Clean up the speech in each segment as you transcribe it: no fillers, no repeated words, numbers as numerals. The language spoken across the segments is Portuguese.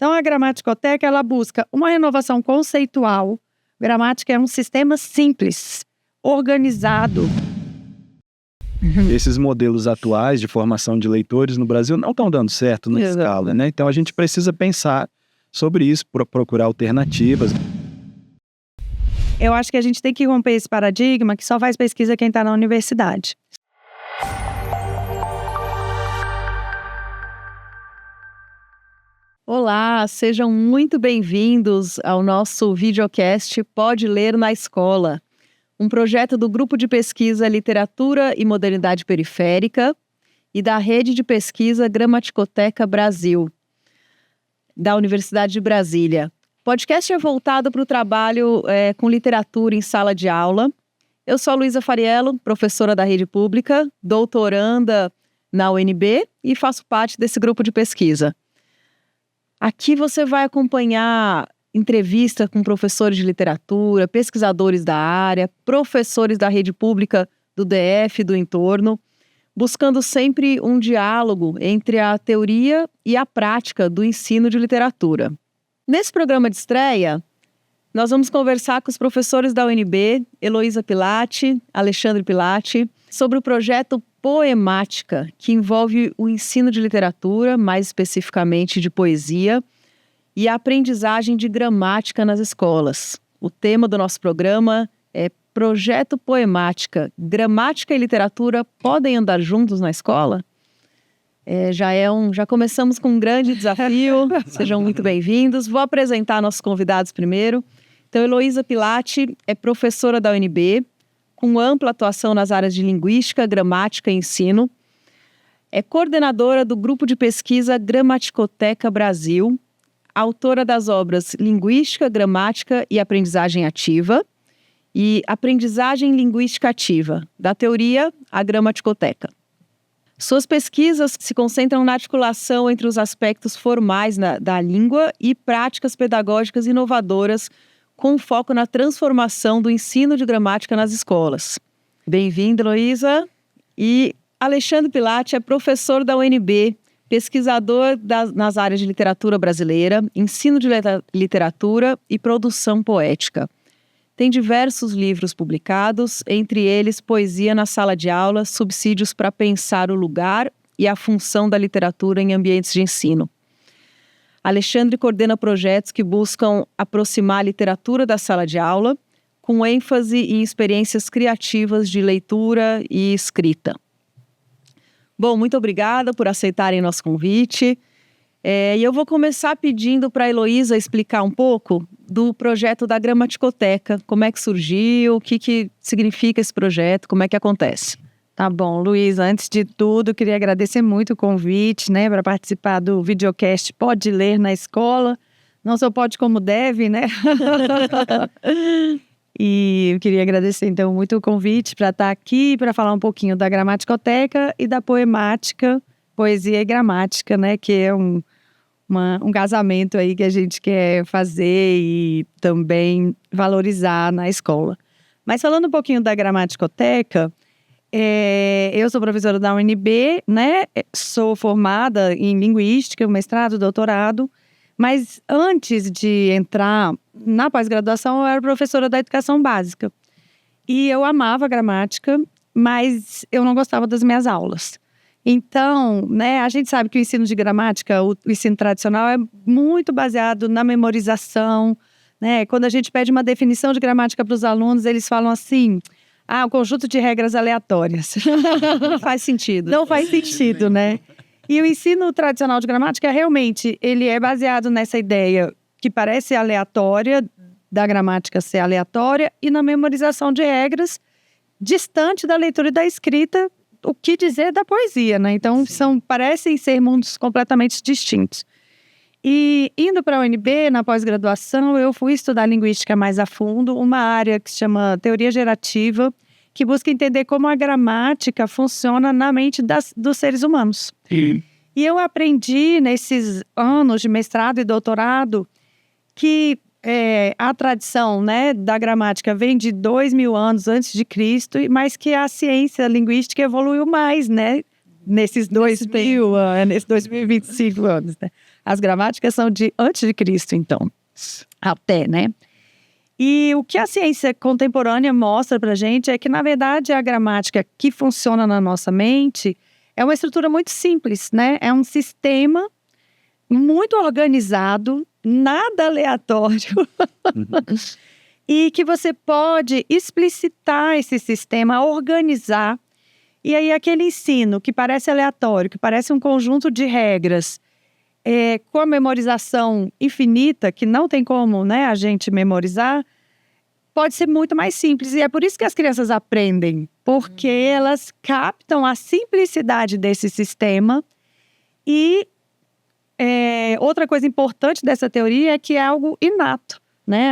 Então, a gramaticoteca, ela busca uma renovação conceitual. Gramática é um sistema simples, organizado. Esses modelos atuais de formação de leitores no Brasil não estão dando certo na escala, né? Então, a gente precisa pensar sobre isso, procurar alternativas. Eu acho que a gente tem que romper esse paradigma que só faz pesquisa quem está na universidade. Olá, sejam muito bem-vindos ao nosso videocast Pode Ler na Escola, um projeto do Grupo de Pesquisa Literatura e Modernidade Periférica e da Rede de Pesquisa Gramaticoteca Brasil, da Universidade de Brasília. O podcast é voltado para o trabalho com literatura em sala de aula. Eu sou a Luísa Fariello, professora da Rede Pública, doutoranda na UNB e faço parte desse grupo de pesquisa. Aqui você vai acompanhar entrevista com professores de literatura, pesquisadores da área, professores da rede pública do DF e do entorno, buscando sempre um diálogo entre a teoria e a prática do ensino de literatura. Nesse programa de estreia, nós vamos conversar com os professores da UNB, Heloísa Pilatti, Alexandre Pilatti, sobre o projeto Poemática, que envolve o ensino de literatura, mais especificamente de poesia, e a aprendizagem de gramática nas escolas. O tema do nosso programa é Projeto Poemática. Gramática e literatura podem andar juntos na escola? Já começamos com um grande desafio. Sejam muito bem-vindos. Vou apresentar nossos convidados primeiro. Então, Heloísa Pilatti é professora da UNB, com ampla atuação nas áreas de linguística, gramática e ensino. É coordenadora do Grupo de Pesquisa Gramaticoteca Brasil, autora das obras Linguística, Gramática e Aprendizagem Ativa e Aprendizagem Linguística Ativa, da teoria à gramaticoteca. Suas pesquisas se concentram na articulação entre os aspectos formais da língua e práticas pedagógicas inovadoras com foco na transformação do ensino de gramática nas escolas. Bem-vinda, Heloísa. E Alexandre Pilatti é professor da UNB, pesquisador nas áreas de literatura brasileira, ensino de literatura e produção poética. Tem diversos livros publicados, entre eles Poesia na Sala de Aula, Subsídios para Pensar o Lugar e a Função da Literatura em Ambientes de Ensino. Alexandre coordena projetos que buscam aproximar a literatura da sala de aula, com ênfase em experiências criativas de leitura e escrita. Bom, muito obrigada por aceitarem nosso convite. E eu vou começar pedindo para a Heloísa explicar um pouco do projeto da Gramaticoteca, como é que surgiu, o que significa esse projeto, como é que acontece. Tá bom, Luísa, antes de tudo, queria agradecer muito o convite, né, para participar do videocast Pode Ler na Escola. Não só pode como deve, né? E eu queria agradecer, então, muito o convite para estar aqui, para falar um pouquinho da Gramaticoteca e da Poemática, Poesia e Gramática, né, que é um casamento aí que a gente quer fazer e também valorizar na escola. Mas falando um pouquinho da Gramaticoteca, eu sou professora da UNB, né? Sou formada em Linguística, mestrado, doutorado. Mas antes de entrar na pós-graduação, eu era professora da Educação Básica. E eu amava gramática, mas eu não gostava das minhas aulas. Então, né, a gente sabe que o ensino de gramática, o ensino tradicional, é muito baseado na memorização, né? Quando a gente pede uma definição de gramática para os alunos, eles falam assim... um conjunto de regras aleatórias. Não faz sentido. Não faz sentido, né? E o ensino tradicional de gramática, realmente, ele é baseado nessa ideia que parece aleatória, da gramática ser aleatória, e na memorização de regras, distante da leitura e da escrita, o que dizer da poesia, né? Então, parecem ser mundos completamente distintos. E indo para a UNB, na pós-graduação, eu fui estudar linguística mais a fundo, uma área que se chama teoria gerativa, que busca entender como a gramática funciona na mente dos seres humanos. Sim. E eu aprendi nesses anos de mestrado e doutorado que a tradição, né, da gramática vem de 2000 anos antes de Cristo, mas que a ciência linguística evoluiu mais, né? Nesses 2025 anos, né? As gramáticas são de antes de Cristo, então, até, né? E o que a ciência contemporânea mostra pra gente é que, na verdade, a gramática que funciona na nossa mente é uma estrutura muito simples, né? É um sistema muito organizado, nada aleatório, e que você pode explicitar esse sistema, organizar. E aí aquele ensino que parece aleatório, que parece um conjunto de regras, com a memorização infinita, que não tem como, né, a gente memorizar, pode ser muito mais simples. E é por isso que as crianças aprendem, porque elas captam a simplicidade desse sistema. E outra coisa importante dessa teoria é que é algo inato, né?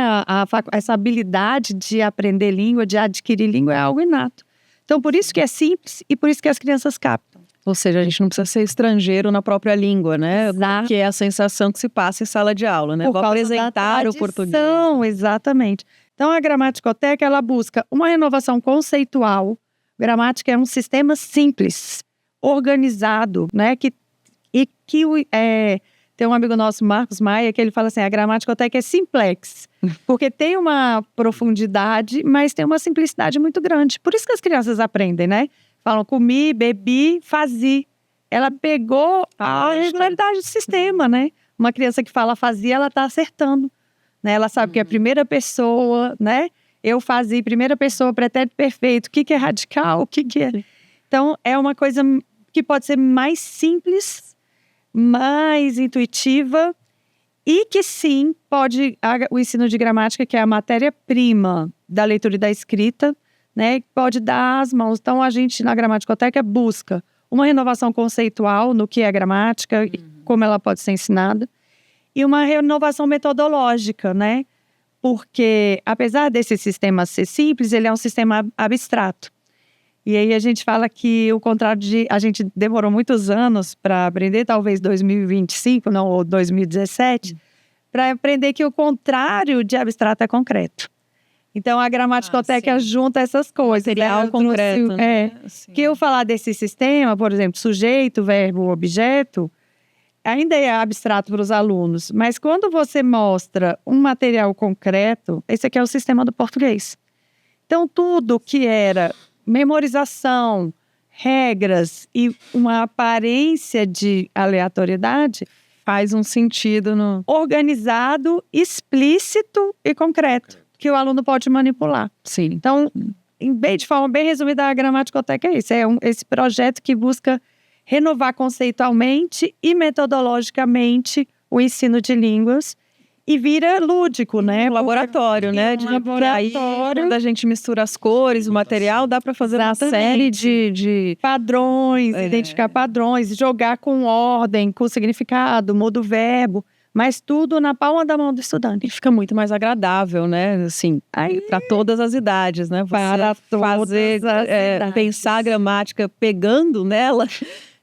Essa habilidade de aprender língua, de adquirir língua, é algo inato. Então, por isso que é simples e por isso que as crianças captam. Ou seja, a gente não precisa ser estrangeiro na própria língua, né? Exato. Que é a sensação que se passa em sala de aula, né? Vou apresentar o português. Exatamente. Então, a Gramaticoteca, ela busca uma renovação conceitual. Gramática é um sistema simples, organizado, né? Tem um amigo nosso, Marcos Maia, que ele fala assim, a Gramaticoteca é simplex, porque tem uma profundidade, mas tem uma simplicidade muito grande. Por isso que as crianças aprendem, né? Falam comi, bebi, fazi. Ela pegou a regularidade do sistema, né? Uma criança que fala fazia, ela está acertando. Né? Ela sabe que é a primeira pessoa, né? Eu fazia, primeira pessoa, pretérito perfeito. O que é radical? O que é? Então, é uma coisa que pode ser mais simples, mais intuitiva e que sim, o ensino de gramática, que é a matéria-prima da leitura e da escrita, né, pode dar as mãos. Então, a gente, na Gramaticoteca, busca uma renovação conceitual no que é gramática e como ela pode ser ensinada, e uma renovação metodológica, né? Porque, apesar desse sistema ser simples, ele é um sistema abstrato. E aí a gente fala que o contrário a gente demorou muitos anos para aprender, talvez 2025, não, ou 2017, para aprender que o contrário de abstrato é concreto. Então, a Gramaticoteca junta essas coisas. Material concreto, né? Que eu falar desse sistema, por exemplo, sujeito, verbo, objeto, ainda é abstrato para os alunos. Mas quando você mostra um material concreto, esse aqui é o sistema do português. Então, tudo que era memorização, regras e uma aparência de aleatoriedade faz um sentido organizado, explícito e concreto, que o aluno pode manipular. Sim. Então, de forma bem resumida, a Gramaticoteca é isso. É esse projeto que busca renovar conceitualmente e metodologicamente o ensino de línguas e vira lúdico, né? Um laboratório, né? Aí, quando a gente mistura as cores, o material, dá para fazer uma série de padrões, identificar padrões, jogar com ordem, com significado, muda o verbo, mas tudo na palma da mão do estudante. E fica muito mais agradável, né? Assim, para todas as idades, né? Para fazer, pensar a gramática pegando nela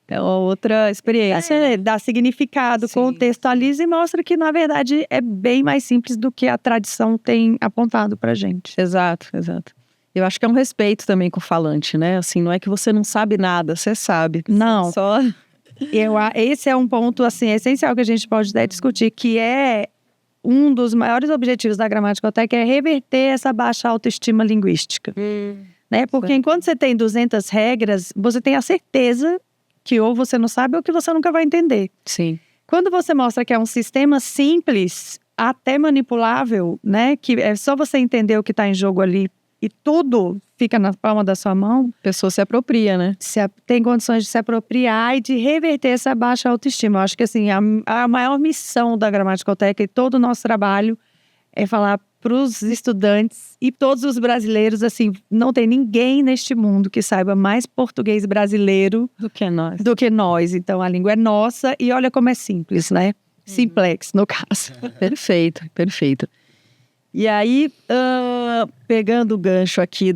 é uma outra experiência. Dá significado, contextualiza e mostra que, na verdade, é bem mais simples do que a tradição tem apontado pra gente. Exato. Eu acho que é um respeito também com o falante, né? Assim, não é que você não sabe nada, você sabe. Não. Só... Esse é um ponto, assim, essencial que a gente pode discutir, que é um dos maiores objetivos da Gramaticoteca, é reverter essa baixa autoestima linguística. Né? Porque enquanto você tem 200 regras, você tem a certeza que ou você não sabe ou que você nunca vai entender. Sim. Quando você mostra que é um sistema simples, até manipulável, né? Que é só você entender o que está em jogo ali e tudo fica na palma da sua mão. A pessoa se apropria, né? Tem condições de se apropriar e de reverter essa baixa autoestima. Eu acho que assim, a maior missão da Gramaticoteca e todo o nosso trabalho é falar para os estudantes e todos os brasileiros, assim, não tem ninguém neste mundo que saiba mais português brasileiro do que nós. Então, a língua é nossa e olha como é simples, né? Simplex, no caso. Perfeito. E aí, pegando o gancho aqui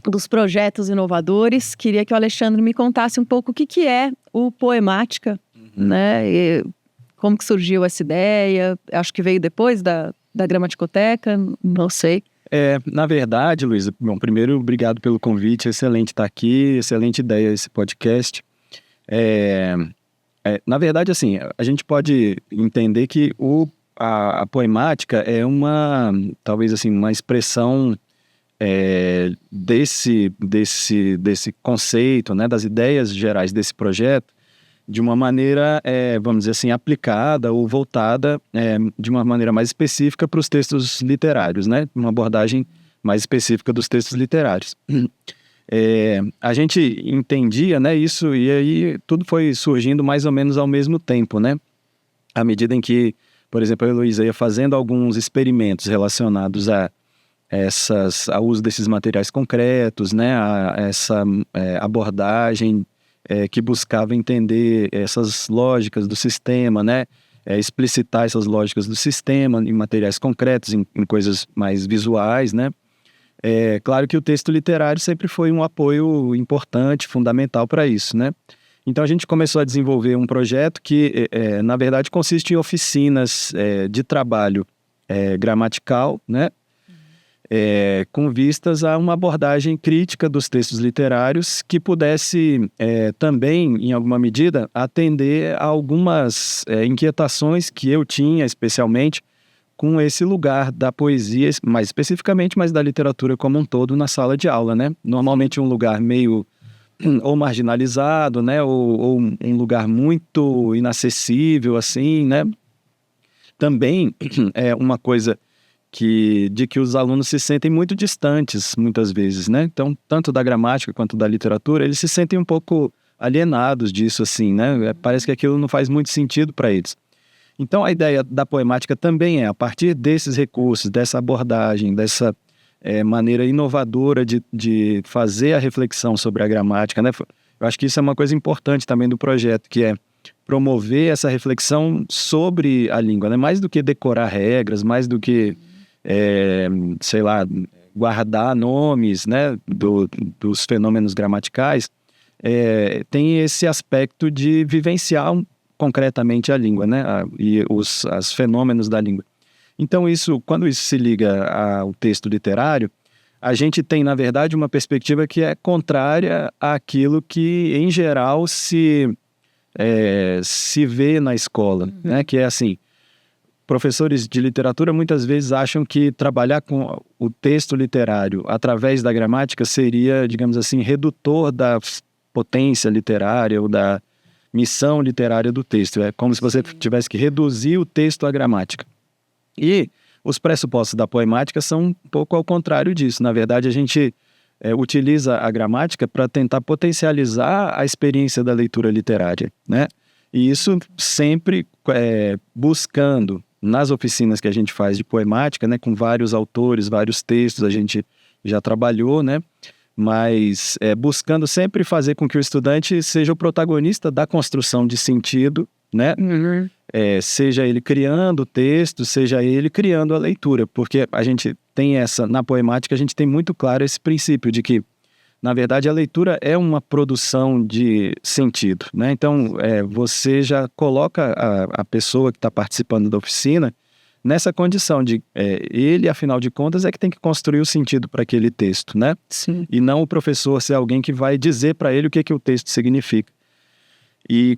dos projetos inovadores, queria que o Alexandre me contasse um pouco o que é o Poemática, né? E como que surgiu essa ideia? Acho que veio depois da Gramaticoteca, não sei. Na verdade, Luísa, bom, primeiro, obrigado pelo convite, excelente estar aqui, excelente ideia esse podcast. Na verdade, assim, a gente pode entender que a poemática é talvez assim, uma expressão desse conceito, né, das ideias gerais desse projeto, de uma maneira, vamos dizer assim, aplicada ou voltada de uma maneira mais específica para os textos literários, né? Uma abordagem mais específica dos textos literários. A gente entendia, né, isso, e aí tudo foi surgindo mais ou menos ao mesmo tempo, né? À medida em que, por exemplo, a Heloísa ia fazendo alguns experimentos relacionados ao uso desses materiais concretos, né, a essa abordagem que buscava entender essas lógicas do sistema, né, explicitar essas lógicas do sistema em materiais concretos, em coisas mais visuais, né. Claro que o texto literário sempre foi um apoio importante, fundamental para isso, né. Então a gente começou a desenvolver um projeto que, na verdade, consiste em oficinas de trabalho gramatical, né, com vistas a uma abordagem crítica dos textos literários que pudesse também, em alguma medida, atender a algumas inquietações que eu tinha, especialmente, com esse lugar da poesia, mais especificamente, mas da literatura como um todo na sala de aula, né? Normalmente um lugar meio ou marginalizado, né? Ou um lugar muito inacessível, assim, né? Também é uma coisa de que os alunos se sentem muito distantes, muitas vezes, né? Então, tanto da gramática quanto da literatura, eles se sentem um pouco alienados disso, assim, né? Parece que aquilo não faz muito sentido para eles. Então, a ideia da poemática também a partir desses recursos, dessa abordagem, dessa maneira inovadora de fazer a reflexão sobre a gramática, né? Eu acho que isso é uma coisa importante também do projeto, que é promover essa reflexão sobre a língua, né? Mais do que decorar regras, mais do que sei lá, guardar nomes, né, dos fenômenos gramaticais, tem esse aspecto de vivenciar concretamente a língua, né, e os fenômenos da língua. Então quando isso se liga ao texto literário, a gente tem, na verdade, uma perspectiva que é contrária àquilo que, em geral, se vê na escola, né, que é assim: professores de literatura muitas vezes acham que trabalhar com o texto literário através da gramática seria, digamos assim, redutor da potência literária ou da missão literária do texto. É como se você tivesse que reduzir o texto à gramática. E os pressupostos da poemática são um pouco ao contrário disso. Na verdade, a gente utiliza a gramática para tentar potencializar a experiência da leitura literária, né? E isso sempre buscando, nas oficinas que a gente faz de poemática, né, com vários autores, vários textos, a gente já trabalhou, né, mas buscando sempre fazer com que o estudante seja o protagonista da construção de sentido, né, seja ele criando o texto, seja ele criando a leitura, porque a gente tem na poemática a gente tem muito claro esse princípio de que, na verdade, a leitura é uma produção de sentido, né? Então, você já coloca a pessoa que está participando da oficina nessa condição de ele, afinal de contas, é que tem que construir o sentido para aquele texto, né? Sim. E não o professor ser alguém que vai dizer para ele o que o texto significa. E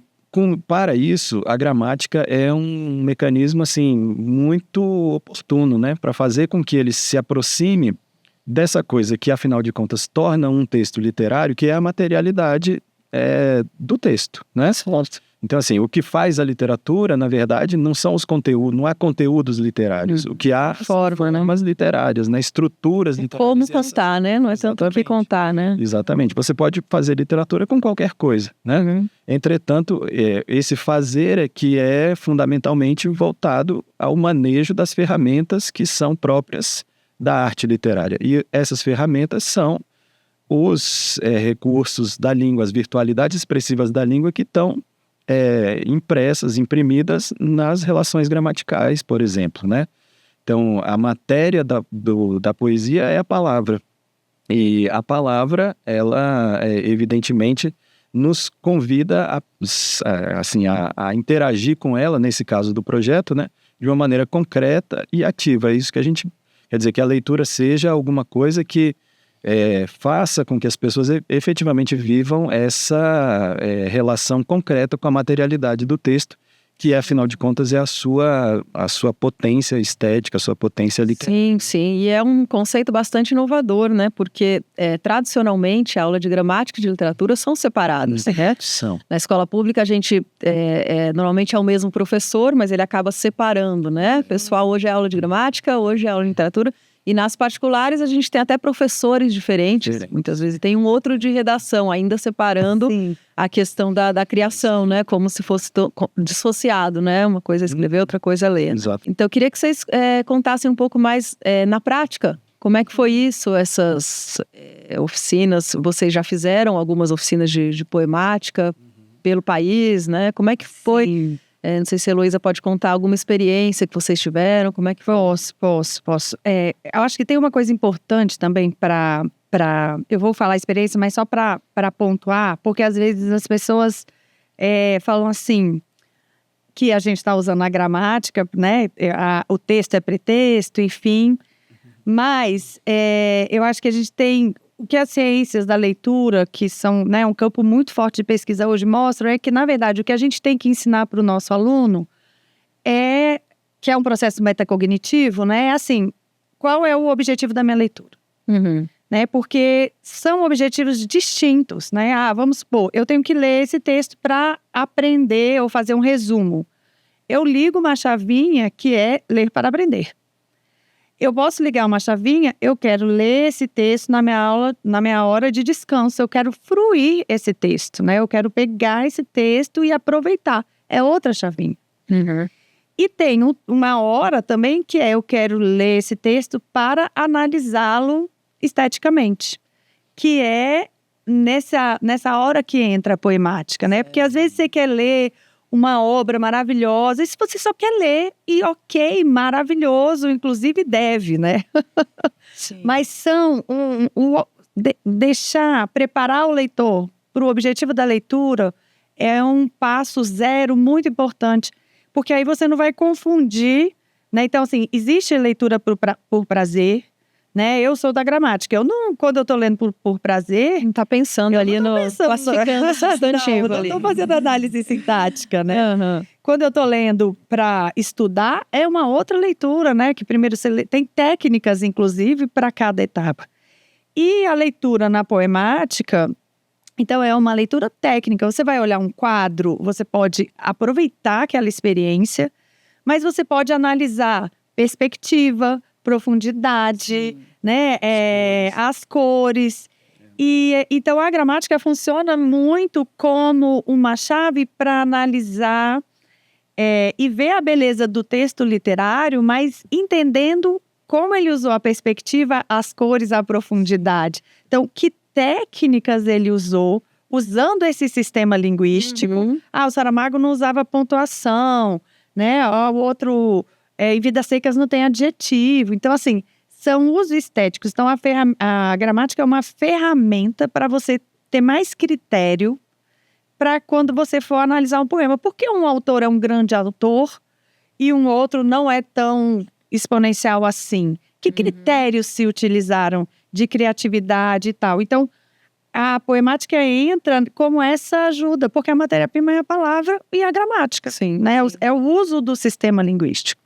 para isso, a gramática é um mecanismo assim muito oportuno, né? Para fazer com que ele se aproxime dessa coisa que, afinal de contas, torna um texto literário, que é a materialidade do texto, né? Certo. Então, assim, o que faz a literatura, na verdade, não são os conteúdos, não há conteúdos literários. O que há são formas literárias, né? Estruturas literárias. Como contar, né? Não é tanto o que contar, né? Exatamente. Você pode fazer literatura com qualquer coisa, né? Entretanto, esse fazer é que é fundamentalmente voltado ao manejo das ferramentas que são próprias da arte literária. E essas ferramentas são os recursos da língua, as virtualidades expressivas da língua que estão impressas, imprimidas nas relações gramaticais, por exemplo, né? Então, a matéria da poesia é a palavra. E a palavra, ela, evidentemente, nos convida a interagir com ela, nesse caso do projeto, né? De uma maneira concreta e ativa. É isso que a gente quer dizer, que a leitura seja alguma coisa que faça com que as pessoas efetivamente vivam essa relação concreta com a materialidade do texto, que afinal de contas é a sua potência estética, a sua potência literária. Sim, sim, e é um conceito bastante inovador, né? Porque tradicionalmente a aula de gramática e de literatura são separadas, né? São. Na escola pública a gente normalmente é o mesmo professor, mas ele acaba separando, né? Pessoal, hoje é aula de gramática, hoje é aula de literatura. E nas particulares a gente tem até professores diferentes, muitas vezes tem um outro de redação, ainda separando a questão da criação, né? Como se fosse dissociado, né? Uma coisa é escrever, outra coisa é ler. Exato. Então eu queria que vocês contassem um pouco mais na prática. Como é que foi isso, essas oficinas? Vocês já fizeram algumas oficinas de poemática pelo país, né? Como é que foi? Sim. Não sei se a Heloísa pode contar alguma experiência que vocês tiveram, como é que foi? Posso. Eu acho que tem uma coisa importante também eu vou falar experiência, mas só para pontuar, porque às vezes as pessoas falam assim, que a gente está usando a gramática, né? O texto é pretexto, enfim. Mas eu acho que a gente tem... O que as ciências da leitura, que são, né, um campo muito forte de pesquisa hoje, mostram é que, na verdade, o que a gente tem que ensinar para o nosso aluno que é um processo metacognitivo, né? Assim, qual é o objetivo da minha leitura? Né? Porque são objetivos distintos, né? Vamos supor, eu tenho que ler esse texto para aprender ou fazer um resumo. Eu ligo uma chavinha que é ler para aprender. Eu posso ligar uma chavinha, eu quero ler esse texto na minha aula, na minha hora de descanso. Eu quero fruir esse texto, né? Eu quero pegar esse texto e aproveitar. É outra chavinha. E tem uma hora também que eu quero ler esse texto para analisá-lo esteticamente. Que é nessa hora que entra a poemática, né? Porque às vezes você quer ler uma obra maravilhosa, e se você só quer ler, e ok, maravilhoso, inclusive deve, né? Sim. Mas são preparar o leitor para o objetivo da leitura é um passo zero muito importante, porque aí você não vai confundir, né? Então, assim, existe leitura por prazer, né? Eu sou da gramática. Quando eu tô lendo por prazer... Não tá pensando ali classificando substantivo ali. Não tô fazendo análise sintática, né? Quando eu tô lendo para estudar, é uma outra leitura, né? Que primeiro você tem técnicas, inclusive, para cada etapa. E a leitura na poemática, então é uma leitura técnica. Você vai olhar um quadro, você pode aproveitar aquela experiência, mas você pode analisar perspectiva, profundidade, né? As cores. Então, a gramática funciona muito como uma chave para analisar e ver a beleza do texto literário, mas entendendo como ele usou a perspectiva, as cores, a profundidade. Então, que técnicas ele usou usando esse sistema linguístico. O Saramago não usava pontuação, né? O outro... em Vidas Secas não tem adjetivo. Então, assim, são usos estéticos. Então, a gramática é uma ferramenta para você ter mais critério para quando você for analisar um poema. Por que um autor é um grande autor e um outro não é tão exponencial assim? Que critérios se utilizaram de criatividade e tal? Então, a poemática entra como essa ajuda, porque a matéria-prima é a palavra e a gramática. Sim, né? É o uso do sistema linguístico.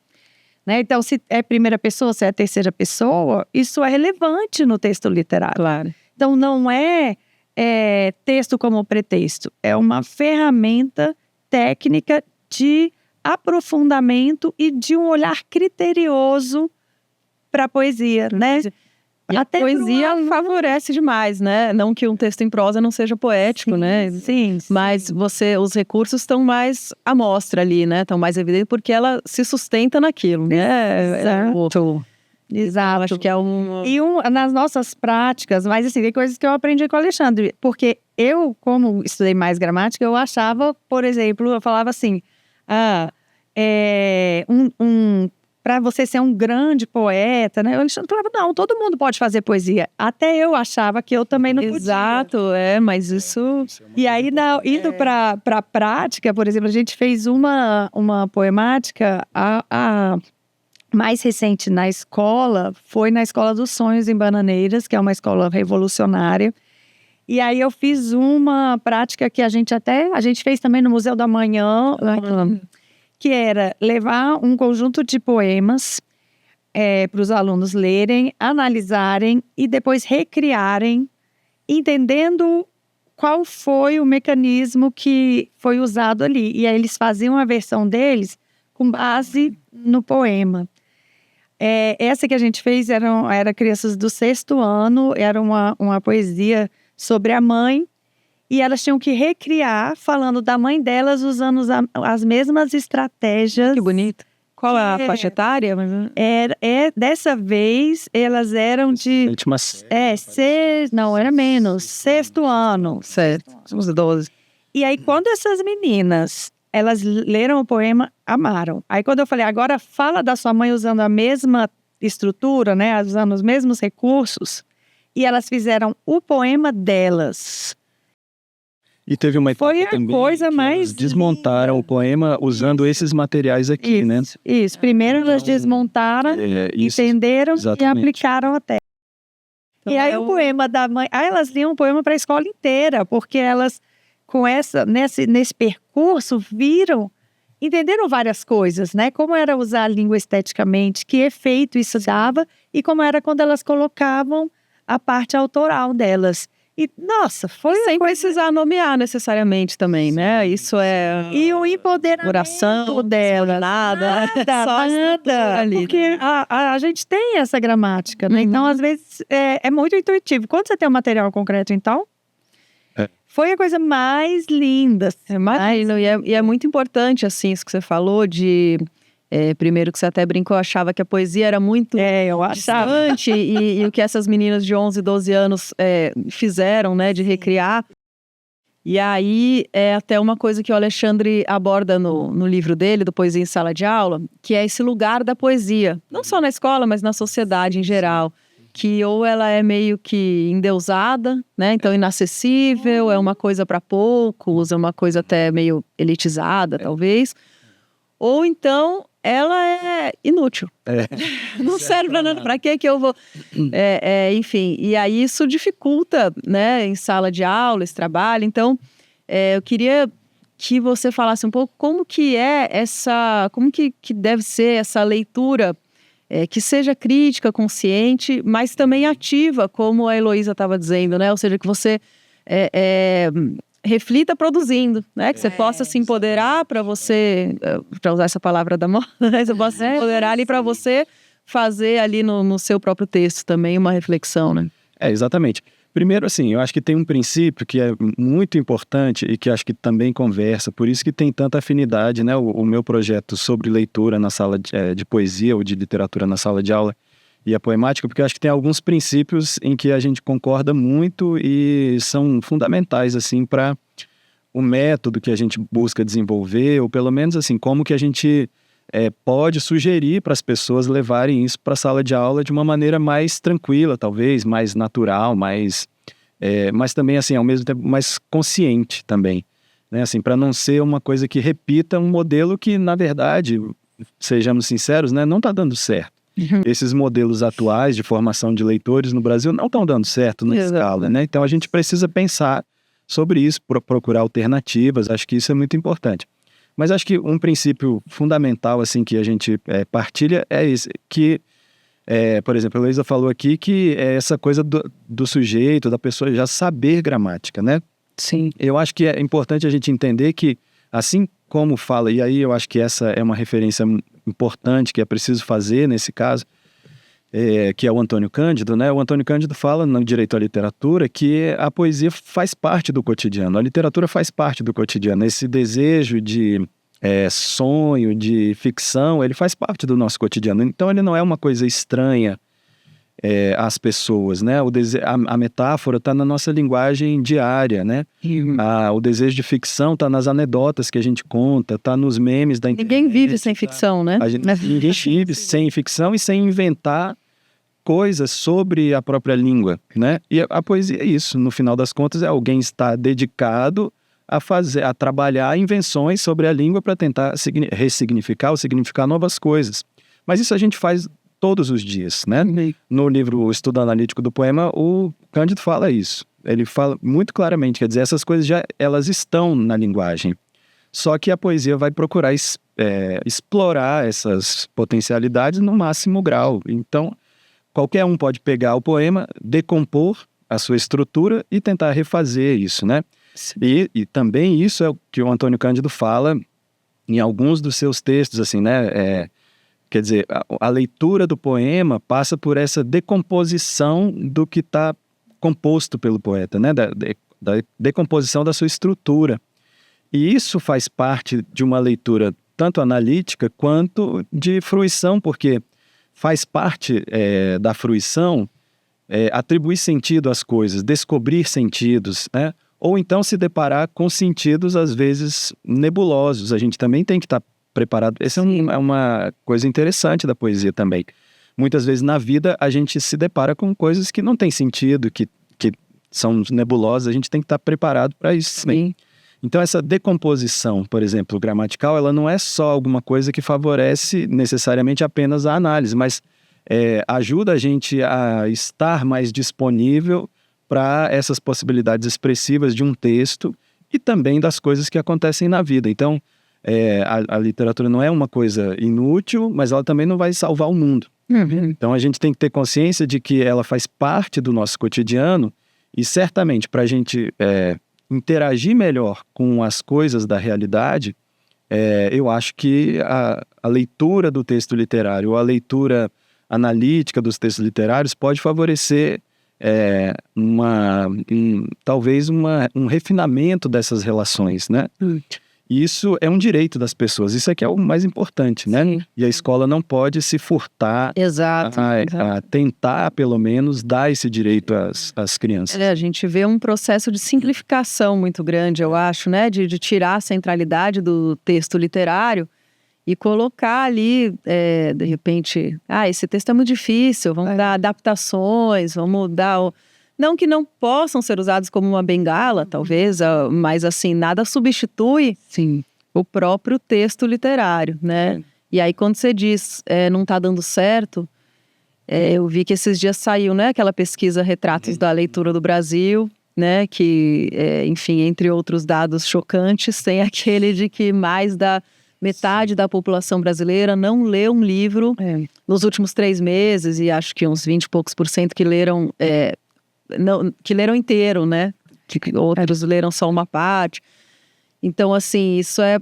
Né? Então, se é primeira pessoa, se é terceira pessoa, isso é relevante no texto literário. Claro. Então, não é texto como pretexto, é uma ferramenta técnica de aprofundamento e de um olhar criterioso para a poesia, né? E a poesia favorece demais, né? Não que um texto em prosa não seja poético, né? Sim. Mas os recursos estão mais à mostra ali, né? Estão mais evidentes porque ela se sustenta naquilo, né? Exato. Acho que é E nas nossas práticas, mas assim, tem coisas que eu aprendi com o Alexandre. Porque eu, como estudei mais gramática, eu achava, por exemplo, eu falava assim, para você ser um grande poeta, né? O Alexandre falava, não, todo mundo pode fazer poesia. Até eu achava que eu também não podia. Exato, mas isso... E aí, indo para a prática, por exemplo, a gente fez uma poemática, mais recente na escola foi na Escola dos Sonhos em Bananeiras, que é uma escola revolucionária. E aí eu fiz uma prática que a gente fez também no Museu da Manhã, que era levar um conjunto de poemas para os alunos lerem, analisarem e depois recriarem, entendendo qual foi o mecanismo que foi usado ali. E aí eles faziam a versão deles com base no poema. Essa que a gente fez era crianças do 6º ano, era uma poesia sobre a mãe, e elas tinham que recriar falando da mãe delas, usando as mesmas estratégias. Que bonito. Qual é a faixa etária? Dessa vez, elas eram de... Não, era menos. 6º ano. Certo, uns 12. E aí, quando essas meninas, elas leram o poema, amaram. Aí, quando eu falei, agora fala da sua mãe usando a mesma estrutura, né? Usando os mesmos recursos. E elas fizeram o poema delas. E teve uma etapa Foi a também coisa que mais elas desmontaram o poema usando esses materiais aqui, né? Isso. Primeiro elas desmontaram, entenderam e aplicaram a técnica. Então, e aí o poema da mãe... Aí elas liam o poema para a escola inteira, porque elas, nesse percurso, entenderam várias coisas, né? Como era usar a língua esteticamente, que efeito isso dava, e como era quando elas colocavam a parte autoral delas. E, nossa, foi sem precisar nomear necessariamente também, né? Isso é... E o empoderamento oração dela. Nada. Porque a gente tem essa gramática, né? Então, às vezes, é muito intuitivo. Quando você tem um material concreto, então... Foi a coisa mais linda. E é muito importante, assim, isso que você falou de... primeiro que você até brincou, achava que a poesia era muito distante e o que essas meninas de 11, 12 anos fizeram, né, de recriar. E aí é até uma coisa que o Alexandre aborda no livro dele, do Poesia em Sala de Aula, que é esse lugar da poesia. Não só na escola, mas na sociedade em geral. Que ou ela é meio que endeusada, né? Então inacessível, é uma coisa para poucos, é uma coisa até meio elitizada, talvez. Ou então ela é inútil. Não serve para nada. Para que eu vou... enfim, e aí isso dificulta, né? Em sala de aula, esse trabalho. Então, eu queria que você falasse um pouco como que é essa... Como que deve ser essa leitura... que seja crítica, consciente, mas também ativa, como a Heloísa estava dizendo, né? Ou seja, que você reflita produzindo, né? Que você possa se empoderar para você, para usar essa palavra da moda, né? Você possa se empoderar ali para você fazer ali no seu próprio texto também uma reflexão, né? Exatamente. Primeiro, assim, eu acho que tem um princípio que é muito importante e que acho que também conversa, por isso que tem tanta afinidade, né? O meu projeto sobre leitura na sala de poesia ou de literatura na sala de aula e a poemática, porque eu acho que tem alguns princípios em que a gente concorda muito e são fundamentais, assim, para o método que a gente busca desenvolver, ou pelo menos, assim, como que a gente pode sugerir para as pessoas levarem isso para a sala de aula de uma maneira mais tranquila, talvez, mais natural, mas também, assim, ao mesmo tempo, mais consciente também, né? Assim, para não ser uma coisa que repita um modelo que, na verdade, sejamos sinceros, né, não está dando certo. Esses modelos atuais de formação de leitores no Brasil não estão dando certo na escala, né? Então, a gente precisa pensar sobre isso, procurar alternativas, acho que isso é muito importante. Mas acho que um princípio fundamental, assim, que a gente partilha é esse, que, por exemplo, a Heloísa falou aqui que é essa coisa do sujeito, da pessoa já saber gramática, né? Sim. Eu acho que é importante a gente entender que, assim como fala, e aí eu acho que essa é uma referência importante que é preciso fazer nesse caso, que é o Antônio Cândido, né? O Antônio Cândido fala no Direito à Literatura que a poesia faz parte do cotidiano, a literatura faz parte do cotidiano. Esse desejo de sonho, de ficção, ele faz parte do nosso cotidiano. Então ele não é uma coisa estranha às pessoas, né? A metáfora está na nossa linguagem diária, né? O desejo de ficção está nas anedotas que a gente conta, está nos memes da internet. Ninguém vive sem ficção, né? Ninguém vive sem ficção e sem inventar coisas sobre a própria língua, né? E a poesia é isso, no final das contas, é alguém estar dedicado a trabalhar invenções sobre a língua para tentar ressignificar ou significar novas coisas. Mas isso a gente faz todos os dias, né? No livro O Estudo Analítico do Poema, o Cândido fala isso. Ele fala muito claramente, quer dizer, essas coisas elas estão na linguagem. Só que a poesia vai procurar explorar essas potencialidades no máximo grau. Então, qualquer um pode pegar o poema, decompor a sua estrutura e tentar refazer isso, né? E também isso é o que o Antônio Cândido fala em alguns dos seus textos, assim, né? Quer dizer, a leitura do poema passa por essa decomposição do que está composto pelo poeta, né? Da decomposição da sua estrutura. E isso faz parte de uma leitura tanto analítica quanto de fruição, porque faz parte da fruição atribuir sentido às coisas, descobrir sentidos, né? Ou então se deparar com sentidos, às vezes, nebulosos. A gente também tem que estar preparado. Essa é uma coisa interessante da poesia também. Muitas vezes na vida a gente se depara com coisas que não têm sentido, que são nebulosas. A gente tem que estar preparado para isso também. Então essa decomposição, por exemplo, gramatical, ela não é só alguma coisa que favorece necessariamente apenas a análise, mas ajuda a gente a estar mais disponível para essas possibilidades expressivas de um texto e também das coisas que acontecem na vida. Então, a literatura não é uma coisa inútil, mas ela também não vai salvar o mundo. Então, a gente tem que ter consciência de que ela faz parte do nosso cotidiano e, certamente, para a gente interagir melhor com as coisas da realidade, eu acho que a leitura do texto literário ou a leitura analítica dos textos literários pode favorecer talvez um refinamento dessas relações, né? E isso é um direito das pessoas, isso é que é o mais importante, né? Sim. E a escola não pode se furtar a tentar, pelo menos, dar esse direito às crianças. A gente vê um processo de simplificação muito grande, eu acho, né? De tirar a centralidade do texto literário e colocar ali, de repente, esse texto é muito difícil, vamos dar adaptações, vamos dar... Não que não possam ser usados como uma bengala, talvez, mas assim, nada substitui o próprio texto literário, né? E aí quando você diz, não está dando certo, eu vi que esses dias saiu, né, aquela pesquisa Retratos da Leitura do Brasil, né, que, enfim, entre outros dados chocantes, tem aquele de que mais da metade da população brasileira não leu um livro nos últimos 3 meses, e acho que uns 20 e poucos % que leram, que leram inteiro, né? Que outros leram só uma parte. Então, assim, isso é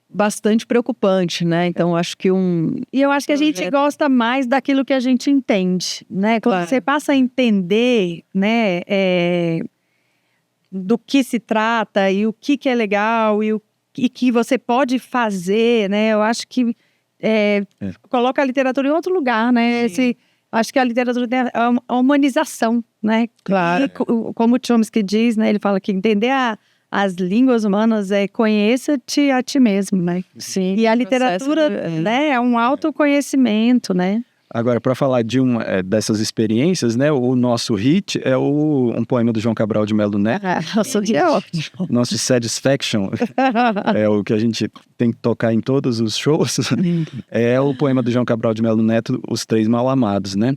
bastante preocupante, né? Então, acho que E eu acho que a gente gosta mais daquilo que a gente entende, né? Quando você passa a entender, né? Do que se trata e o que é legal e que você pode fazer, né? Eu acho que coloca a literatura em outro lugar, né? Acho que a literatura tem a humanização, né? Claro. E, como o Chomsky diz, né? Ele fala que entender as línguas humanas conheça-te a ti mesmo, né? Sim. E a literatura, né? É um autoconhecimento, né? Agora, para falar de dessas experiências, né, o nosso hit é um poema do João Cabral de Melo Neto. Nosso dia é ótimo. Nosso Satisfaction, é o que a gente tem que tocar em todos os shows. É o poema do João Cabral de Melo Neto, Os Três Mal-Amados, né?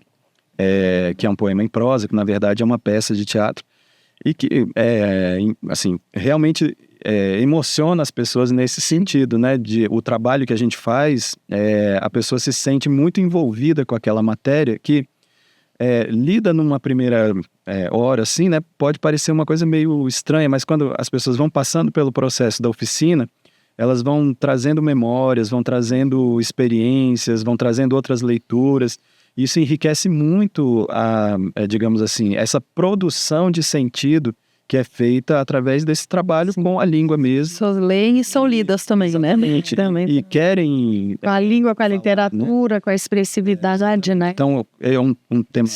Que é um poema em prosa, que na verdade é uma peça de teatro. E que, assim, realmente emociona as pessoas nesse sentido, né? O trabalho que a gente faz, a pessoa se sente muito envolvida com aquela matéria que lida numa primeira hora, assim, né? Pode parecer uma coisa meio estranha, mas quando as pessoas vão passando pelo processo da oficina, elas vão trazendo memórias, vão trazendo experiências, vão trazendo outras leituras. Isso enriquece muito, digamos assim, essa produção de sentido que é feita através desse trabalho com a língua mesmo. Pessoas leem e são lidas também, exatamente, né? E querem... Com a língua, com a literatura, né? Com a expressividade, né? Então, é um tema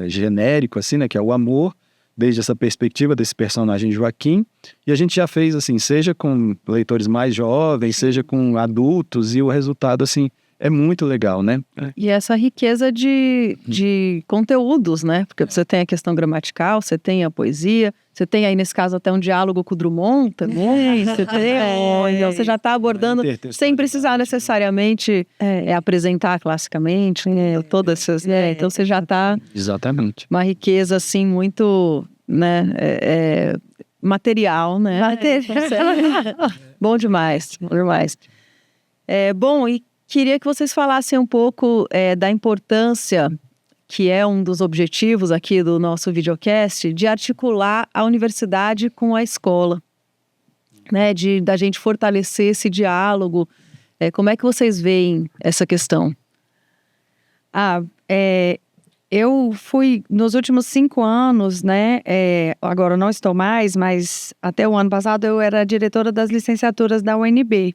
genérico, assim, né? Que é o amor, desde essa perspectiva desse personagem Joaquim. E a gente já fez, assim, seja com leitores mais jovens, seja com adultos, e o resultado, assim, é muito legal, né? E essa riqueza de conteúdos, né? Porque você tem a questão gramatical, você tem a poesia, você tem aí, nesse caso, até um diálogo com o Drummond também. Você tem, então você já está abordando sem precisar necessariamente apresentar classicamente, né? Todas essas, então você já está... Exatamente. Uma riqueza, assim, muito, né? Material, né? Bom demais, bom demais. Bom, e queria que vocês falassem um pouco da importância, que é um dos objetivos aqui do nosso videocast, de articular a universidade com a escola, né? Da gente fortalecer esse diálogo. Como é que vocês veem essa questão? Eu fui, nos últimos 5 anos, né, agora eu não estou mais, mas até o ano passado eu era diretora das licenciaturas da UNB.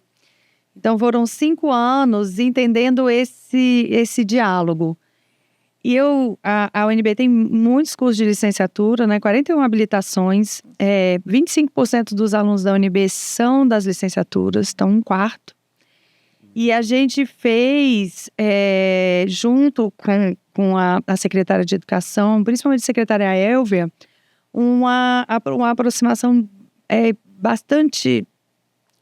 Então foram 5 anos entendendo esse diálogo. E a UNB tem muitos cursos de licenciatura, né, 41 habilitações, 25% dos alunos da UNB são das licenciaturas, então 1/4. E a gente fez, junto com a secretária de Educação, principalmente a secretária Elvia, uma aproximação bastante,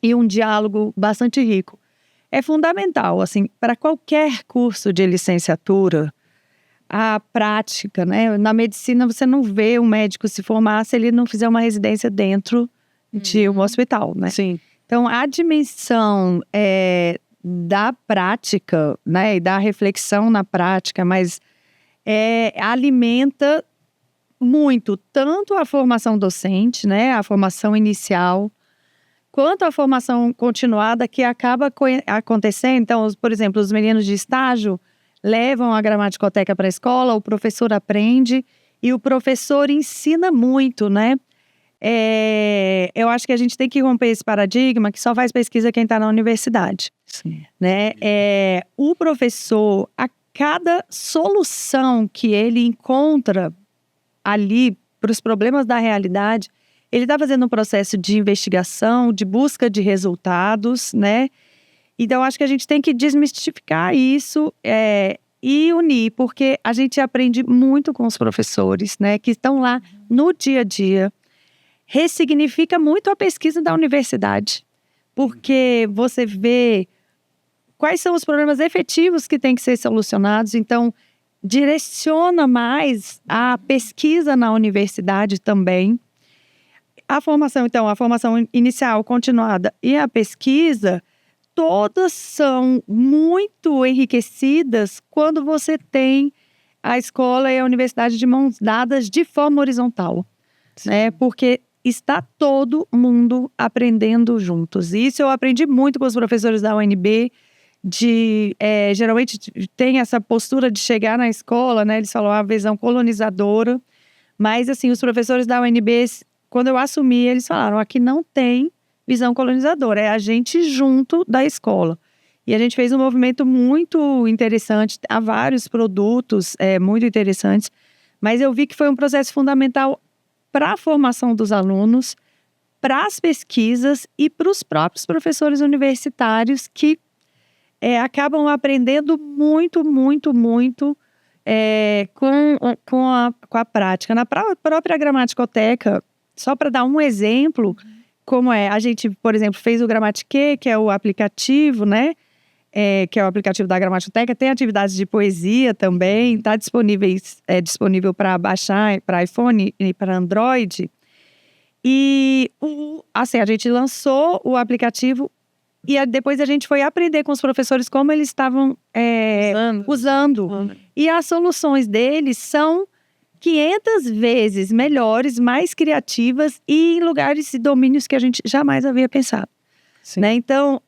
e um diálogo bastante rico. É fundamental, assim, para qualquer curso de licenciatura, a prática, né? Na medicina, você não vê um médico se formar se ele não fizer uma residência dentro de um hospital, né? Sim. Então, a dimensão da prática, né, e da reflexão na prática, mas alimenta muito tanto a formação docente, né, a formação inicial, quanto a formação continuada que acaba acontecendo. Então, por exemplo, os meninos de estágio levam a gramaticoteca para a escola, o professor aprende e o professor ensina muito, né? Eu acho que a gente tem que romper esse paradigma que só faz pesquisa quem está na universidade. Sim. Né? O professor, a cada solução que ele encontra ali para os problemas da realidade, ele está fazendo um processo de investigação, de busca de resultados, né? Então, acho que a gente tem que desmistificar isso e unir, porque a gente aprende muito com os professores, né? Que estão lá no dia a dia. Ressignifica muito a pesquisa da universidade, porque você vê quais são os problemas efetivos que têm que ser solucionados, então direciona mais a pesquisa na universidade também. A formação inicial, continuada e a pesquisa, todas são muito enriquecidas quando você tem a escola e a universidade de mãos dadas de forma horizontal, né? Porque está todo mundo aprendendo juntos. Isso eu aprendi muito com os professores da UNB, geralmente tem essa postura de chegar na escola, né? Eles falam a visão colonizadora, mas assim, os professores da UNB, quando eu assumi, eles falaram, aqui não tem visão colonizadora, é a gente junto da escola. E a gente fez um movimento muito interessante, há vários produtos muito interessantes, mas eu vi que foi um processo fundamental para a formação dos alunos, para as pesquisas e para os próprios professores universitários que acabam aprendendo muito, muito, muito com a prática. Na própria gramaticoteca, só para dar um exemplo, como a gente, por exemplo, fez o Gramatique, que é o aplicativo, né? Que é o aplicativo da Gramaticoteca, tem atividades de poesia também, está disponível para baixar para iPhone e para Android. E assim, a gente lançou o aplicativo e depois a gente foi aprender com os professores como eles estavam usando. E as soluções deles são 500 vezes melhores, mais criativas e em lugares e domínios que a gente jamais havia pensado. Né? Então,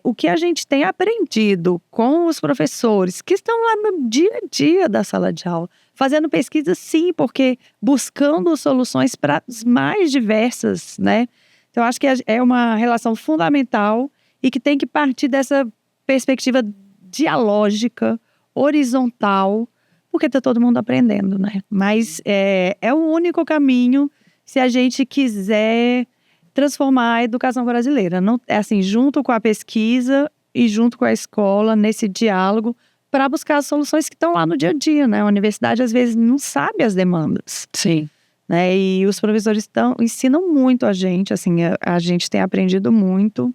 o que a gente tem aprendido com os professores que estão lá no dia a dia da sala de aula, fazendo pesquisa sim, porque buscando soluções para as mais diversas, né? Então, acho que é uma relação fundamental e que tem que partir dessa perspectiva dialógica, horizontal, porque está todo mundo aprendendo, né? Mas é o único caminho se a gente quiser transformar a educação brasileira. Não, assim, junto com a pesquisa e junto com a escola, nesse diálogo, para buscar as soluções que estão lá no dia a dia, né? A universidade, às vezes, não sabe as demandas. Sim. Né? E os professores ensinam muito a gente, assim, a gente tem aprendido muito,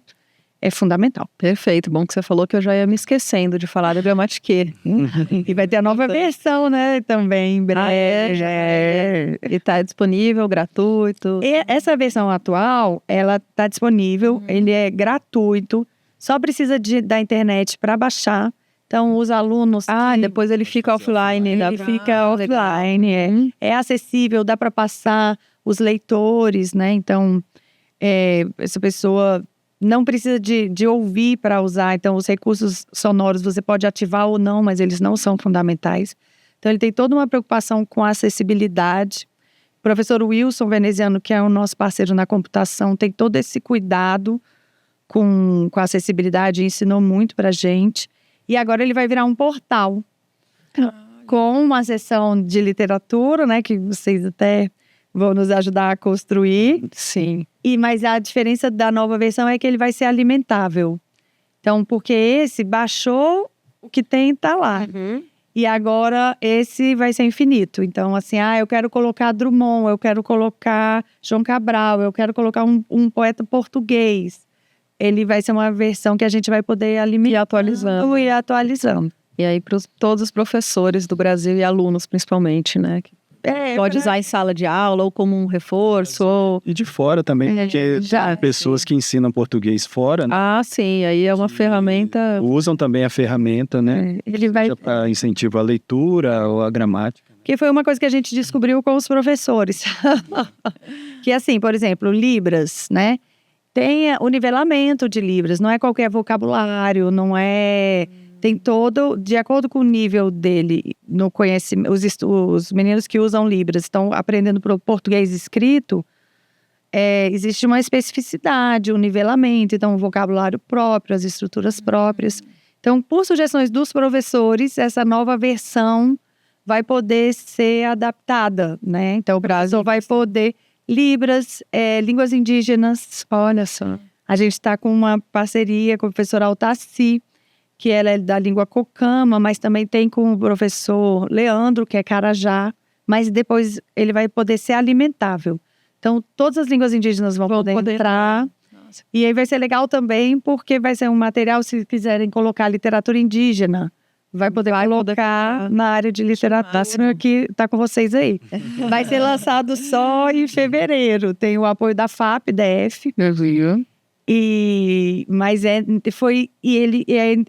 é fundamental. Perfeito, bom que você falou que eu já ia me esquecendo de falar da Gramatiquê. E vai ter a nova versão, né, também, em breve. E está disponível, gratuito. E essa versão atual, ela está disponível, ele é gratuito, só precisa da internet para baixar. Então, os alunos... depois ele fica offline. Ele fica offline, é acessível, dá para passar os leitores, né? Então, essa pessoa não precisa de ouvir para usar. Então, os recursos sonoros você pode ativar ou não, mas eles não são fundamentais. Então, ele tem toda uma preocupação com a acessibilidade. O professor Wilson Veneziano, que é o nosso parceiro na computação, tem todo esse cuidado com a acessibilidade, ensinou muito para a gente. E agora ele vai virar um portal com uma seção de literatura, né? Que vocês até vão nos ajudar a construir. Sim. Mas a diferença da nova versão é que ele vai ser alimentável. Então, porque esse baixou, o que tem tá lá. E agora esse vai ser infinito. Então, assim, eu quero colocar Drummond, eu quero colocar João Cabral, eu quero colocar um poeta português. Ele vai ser uma versão que a gente vai poder alimentar e atualizando. E aí, para todos os professores do Brasil e alunos, principalmente, né? Pode usar em sala de aula ou como um reforço. E de fora também, porque pessoas que ensinam português fora, né? Sim, aí é uma ferramenta... Usam também a ferramenta, né? Ele vai... para incentivo à leitura ou à gramática. Que foi uma coisa que a gente descobriu com os professores. Que assim, por exemplo, Libras, né? Tem o nivelamento de Libras, não é qualquer vocabulário, não é... Tem todo, de acordo com o nível dele no conhecimento, os meninos que usam Libras estão aprendendo português escrito, existe uma especificidade, um nivelamento, então o vocabulário próprio, as estruturas próprias. Então, por sugestões dos professores, essa nova versão vai poder ser adaptada, né? Então, o professor vai poder... Libras, línguas indígenas, olha só. A gente está com uma parceria com o professor Altaci, que ela é da língua Cocama, mas também tem com o professor Leandro, que é Carajá, mas depois ele vai poder ser alimentável. Então, todas as línguas indígenas vão poder entrar. Nossa. E aí vai ser legal também, porque vai ser um material, se quiserem colocar literatura indígena, vai poder colocar na área de literatura que está com vocês aí. Vai ser lançado só em fevereiro. Tem o apoio da FAP-DF. Mas é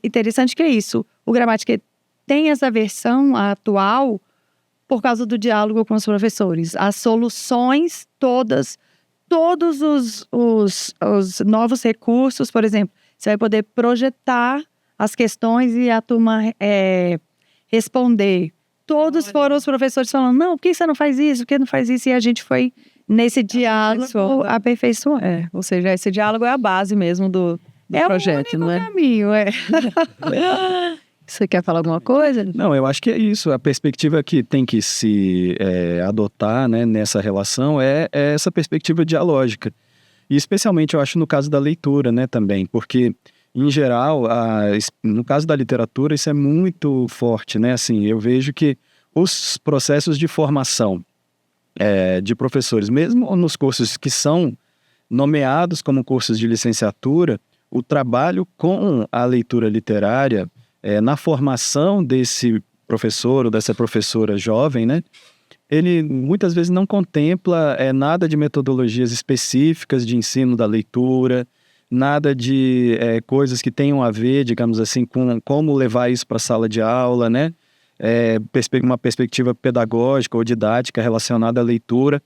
interessante que é isso. O Gramatiquê tem essa versão atual por causa do diálogo com os professores. As soluções todos os novos recursos, por exemplo, você vai poder projetar as questões e a turma responder. Todos foram os professores falando, não, por que você não faz isso? Por que não faz isso? E a gente foi nesse diálogo aperfeiçoando. Ou seja, esse diálogo é a base mesmo do projeto, não é? É o único caminho, Você quer falar alguma coisa? Não, eu acho que é isso. A perspectiva que tem que se adotar, né, nessa relação é essa perspectiva dialógica. E especialmente, eu acho, no caso da leitura, né, também, porque... Em geral, no caso da literatura, isso é muito forte, né? Assim, eu vejo que os processos de formação de professores, mesmo nos cursos que são nomeados como cursos de licenciatura, o trabalho com a leitura literária, na formação desse professor ou dessa professora jovem, né? Ele muitas vezes não contempla nada de metodologias específicas de ensino da leitura, nada de coisas que tenham a ver, digamos assim, com como levar isso para a sala de aula, né? Uma perspectiva pedagógica ou didática relacionada à leitura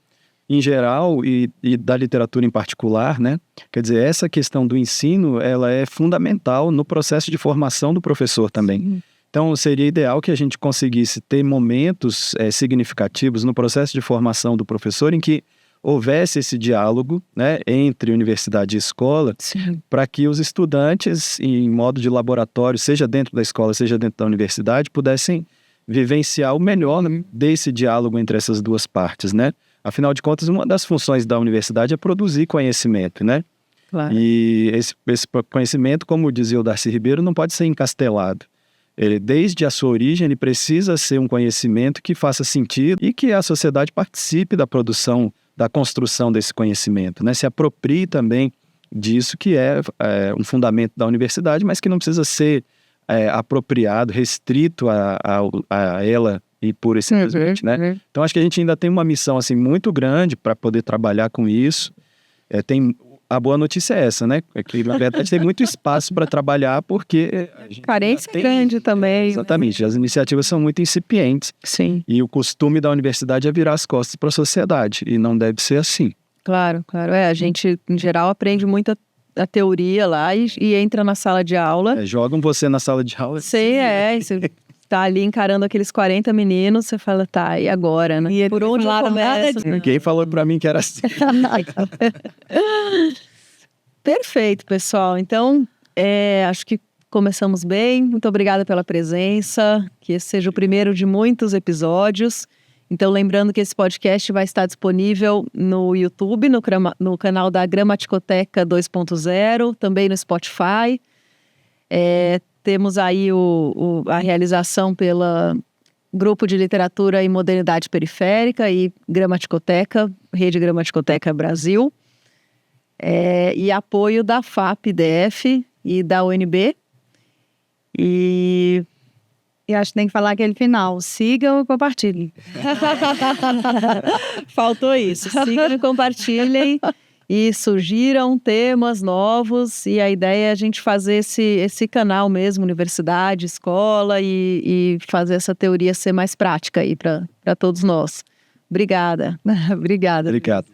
em geral e da literatura em particular, né? Quer dizer, essa questão do ensino, ela é fundamental no processo de formação do professor também. Sim. Então, seria ideal que a gente conseguisse ter momentos significativos no processo de formação do professor em que houvesse esse diálogo, né, entre universidade e escola, para que os estudantes, em modo de laboratório, seja dentro da escola, seja dentro da universidade, pudessem vivenciar o melhor desse diálogo entre essas duas partes, né? Afinal de contas, uma das funções da universidade é produzir conhecimento, né? Claro. E esse conhecimento, como dizia o Darcy Ribeiro, não pode ser encastelado. Ele, desde a sua origem, ele precisa ser um conhecimento que faça sentido e que a sociedade participe da produção, da construção desse conhecimento, né? Se aproprie também disso que é um fundamento da universidade, mas que não precisa ser apropriado, restrito a ela e pura e simplesmente, né? Então, acho que a gente ainda tem uma missão assim, muito grande para poder trabalhar com isso. A boa notícia é essa, né? É que, na verdade, tem muito espaço para trabalhar, porque a gente Carência grande também. Exatamente. As iniciativas são muito incipientes. Sim. E o costume da universidade é virar as costas para a sociedade. E não deve ser assim. Claro. A gente, em geral, aprende muito a teoria lá e entra na sala de aula. Jogam você na sala de aula. Você tá ali encarando aqueles 40 meninos, você fala, tá, e agora, né? E por onde eu começo? Ninguém falou para mim que era assim. Perfeito, pessoal. Então, acho que começamos bem. Muito obrigada pela presença. Que esse seja o primeiro de muitos episódios. Então, lembrando que esse podcast vai estar disponível no YouTube, no canal da Gramaticoteca 2.0, também no Spotify. Temos aí a realização pela Grupo de Literatura e Modernidade Periférica e Gramaticoteca, Rede Gramaticoteca Brasil. E apoio da FAP-DF e da UNB. E acho que tem que falar aquele final. Sigam e compartilhem. Faltou isso. Sigam e compartilhem. E surgiram temas novos. E a ideia é a gente fazer esse canal mesmo, universidade, escola, e fazer essa teoria ser mais prática aí para todos nós. Obrigada. Obrigada. Obrigado.